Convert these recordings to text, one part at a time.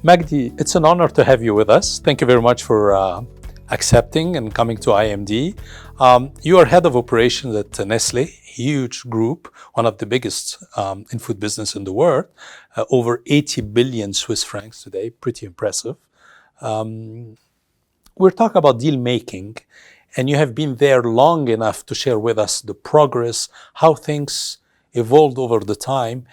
Magdi, it's an honor to have you with us. Thank you very much for accepting and coming to IMD. You are head of operations at Nestlé, huge group, one of the biggest in food business in the world, over 80 billion Swiss francs today, pretty impressive. We're talking about deal making, and you have been there long enough to share with us the progress, how things evolved over the time.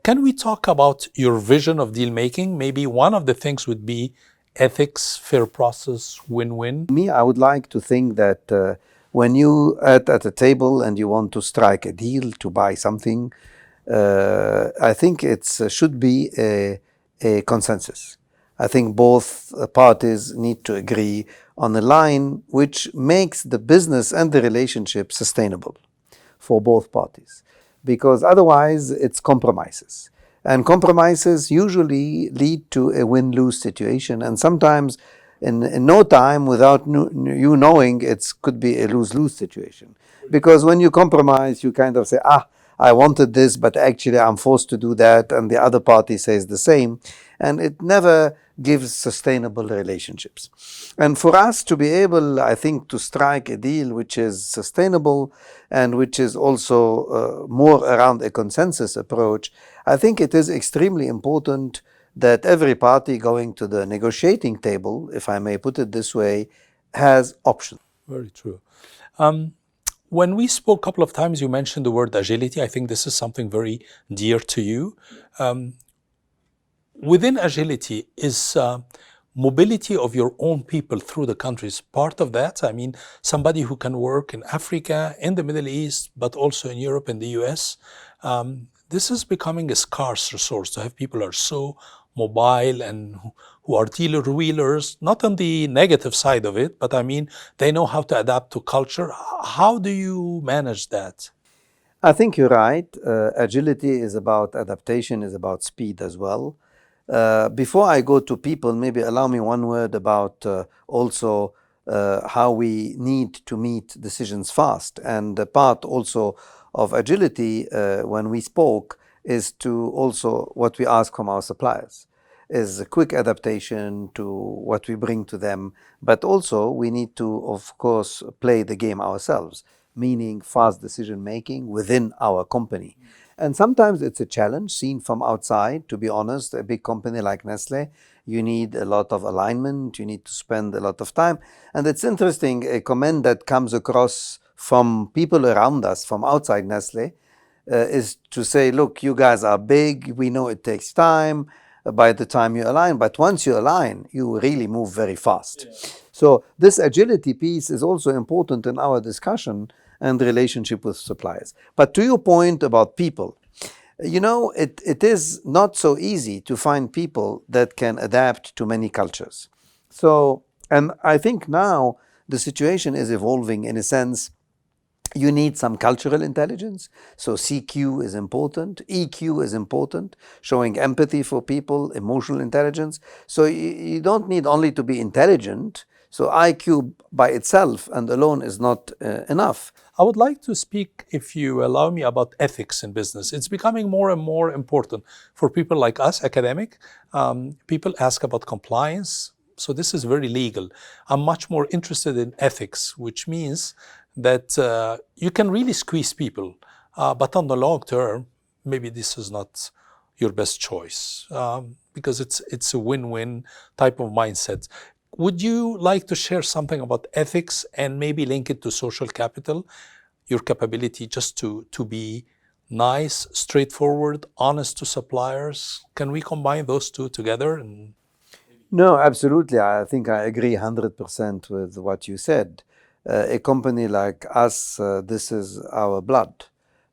Can we talk about your vision of deal making? Maybe one of the things would be ethics, fair process, win-win. Me, I would like to think that when you at a table and you want to strike a deal to buy something, I think it should be a consensus. I think both parties need to agree on a line which makes the business and the relationship sustainable for both parties, because otherwise it's compromises. And compromises usually lead to a win-lose situation, and sometimes in no time, without you knowing, it could be a lose-lose situation. Because when you compromise, you kind of say, I wanted this, but actually I'm forced to do that, and the other party says the same, and it never gives sustainable relationships. And for us to be able, I think, to strike a deal which is sustainable and which is also more around a consensus approach, I think it is extremely important that every party going to the negotiating table, if I may put it this way, has options. Very true. When we spoke a couple of times, you mentioned the word agility. I think this is something very dear to you. Within agility, is mobility of your own people through the countries part of that? I mean, somebody who can work in Africa, in the Middle East, but also in Europe and the US. This is becoming a scarce resource to have people who are so mobile and who are dealer-wheelers, not on the negative side of it, but I mean, they know how to adapt to culture. How do you manage that? I think you're right. Agility is about adaptation, is about speed as well. Before I go to people, maybe allow me one word about also how we need to meet decisions fast. And the part also of agility when we spoke is to also what we ask from our suppliers is a quick adaptation to what we bring to them. But also we need to, of course, play the game ourselves, meaning fast decision making within our company. And sometimes it's a challenge seen from outside. To be honest, a big company like Nestlé, you need a lot of alignment, you need to spend a lot of time. And it's interesting, a comment that comes across from people around us, from outside Nestlé, is to say, look, you guys are big, we know it takes time by the time you align, but once you align, you really move very fast. Yeah. So this agility piece is also important in our discussion and the relationship with suppliers. But to your point about people, you know, it is not so easy to find people that can adapt to many cultures. So, and I think now the situation is evolving in a sense. You need some cultural intelligence. So CQ is important. EQ is important, showing empathy for people, emotional intelligence. So you don't need only to be intelligent. So IQ by itself and alone is not enough. I would like to speak, if you allow me, about ethics in business. It's becoming more and more important for people like us, academic. People ask about compliance. So this is very legal. I'm much more interested in ethics, which means that you can really squeeze people, but on the long term, maybe this is not your best choice because it's a win-win type of mindset. Would you like to share something about ethics and maybe link it to social capital, your capability just to be nice, straightforward, honest to suppliers? Can we combine those two together? No, absolutely. I think I agree 100% with what you said. A company like us, this is our blood.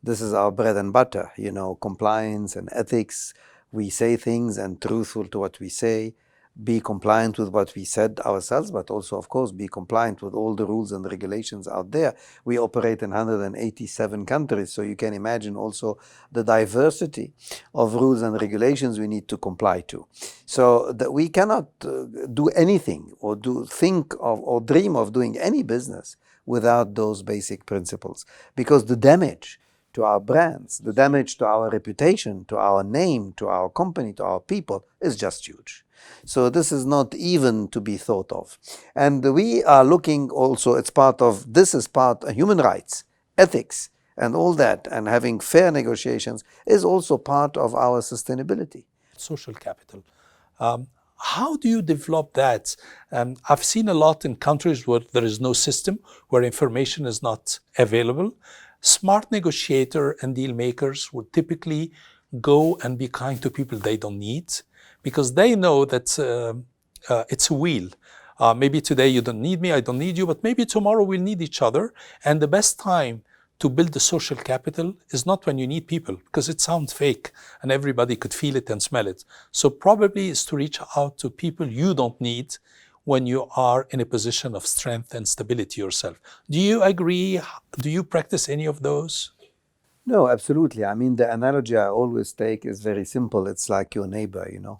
This is our bread and butter, you know, compliance and ethics. We say things and truthful to what we say, be compliant with what we said ourselves, but also, of course, be compliant with all the rules and regulations out there. We operate in 187 countries, so you can imagine also the diversity of rules and regulations we need to comply to. So that we cannot do anything or think of or dream of doing any business without those basic principles, because the damage to our brands, the damage to our reputation, to our name, to our company, to our people is just huge. So this is not even to be thought of. And we are looking also, it's part of, this is part of human rights, ethics, and all that, and having fair negotiations is also part of our sustainability. Social capital. How do you develop that? I've seen a lot in countries where there is no system, where information is not available. Smart negotiator and deal makers would typically go and be kind to people they don't need, because they know that it's a wheel. Maybe today you don't need me, I don't need you, but maybe tomorrow we'll need each other. And the best time to build the social capital is not when you need people, because it sounds fake and everybody could feel it and smell it. So probably is to reach out to people you don't need when you are in a position of strength and stability yourself. Do you agree? Do you practice any of those? No, absolutely. I mean, the analogy I always take is very simple. It's like your neighbor, you know.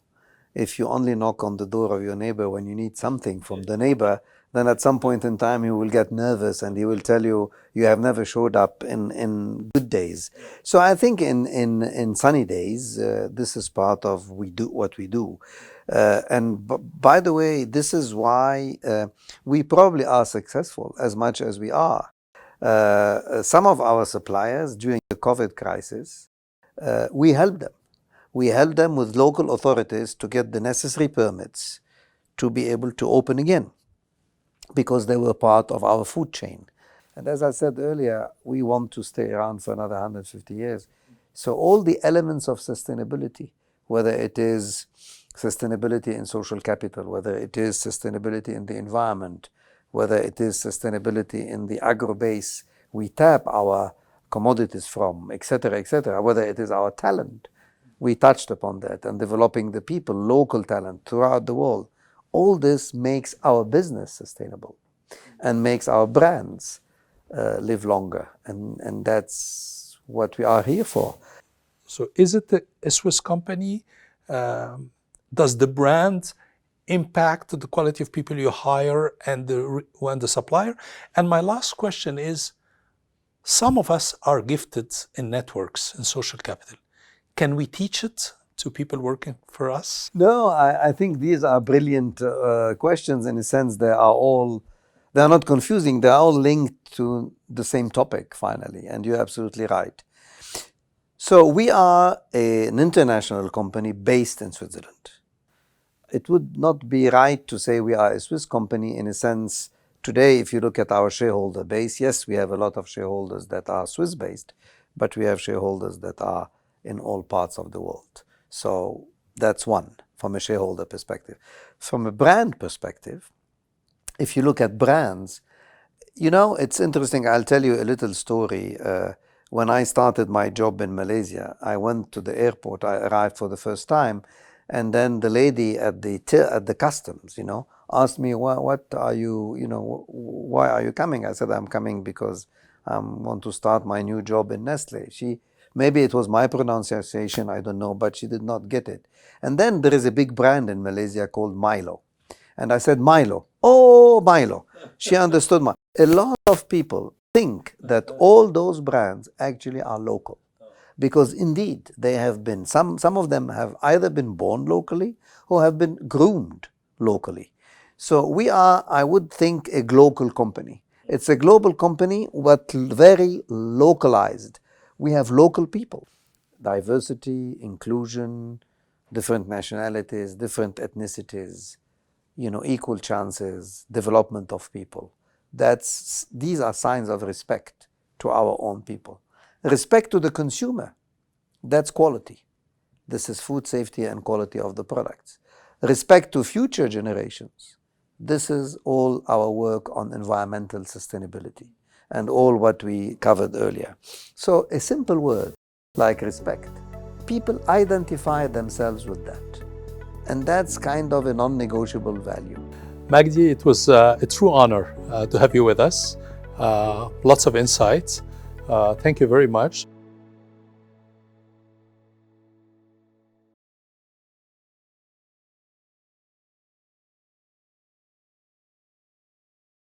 If you only knock on the door of your neighbor when you need something from the neighbor, then at some point in time he will get nervous and he will tell you, you have never showed up in good days. So I think in sunny days, this is part of we do what we do. And by the way, this is why we probably are successful as much as we are. Some of our suppliers during the COVID crisis, we helped them. We helped them with local authorities to get the necessary permits to be able to open again, because they were part of our food chain. And as I said earlier, we want to stay around for another 150 years. So all the elements of sustainability, whether it is sustainability in social capital, whether it is sustainability in the environment, whether it is sustainability in the agro base we tap our commodities from, etc., whether it is our talent, we touched upon that, and developing the people, local talent throughout the world. All this makes our business sustainable and makes our brands live longer. And that's what we are here for. So is it a Swiss company? Does the brand impact the quality of people you hire and the supplier? And my last question is, some of us are gifted in networks and social capital. Can we teach it to people working for us? No, I think these are brilliant questions. In a sense, they are not confusing. They are all linked to the same topic, finally, and you're absolutely right. So we are an international company based in Switzerland. It would not be right to say we are a Swiss company. In a sense, today, if you look at our shareholder base, yes, we have a lot of shareholders that are Swiss-based, but we have shareholders that are in all parts of the world. So that's one, from a shareholder perspective. From a brand perspective, if you look at brands, you know, it's interesting. I'll tell you a little story. When I started my job in Malaysia, I went to the airport. I arrived for the first time, and then the lady at the customs, you know, asked me, what are you, you know, why are you coming? I said, I'm coming because I want to start my new job in Nestlé. Maybe it was my pronunciation, I don't know, but she did not get it. And then there is a big brand in Malaysia called Milo. And I said, Milo. Oh, Milo. She understood. A lot of people think that all those brands actually are local. Because indeed, they have been, some of them have either been born locally or have been groomed locally. So we are, I would think, a global company. It's a global company, but very localized. We have local people, diversity, inclusion, different nationalities, different ethnicities, you know, equal chances, development of people. These are signs of respect to our own people. Respect to the consumer, that's quality. This is food safety and quality of the products. Respect to future generations. This is all our work on environmental sustainability and all what we covered earlier. So a simple word like respect, people identify themselves with that. And that's kind of a non-negotiable value. Magdi, it was a true honor to have you with us. Lots of insights. Thank you very much.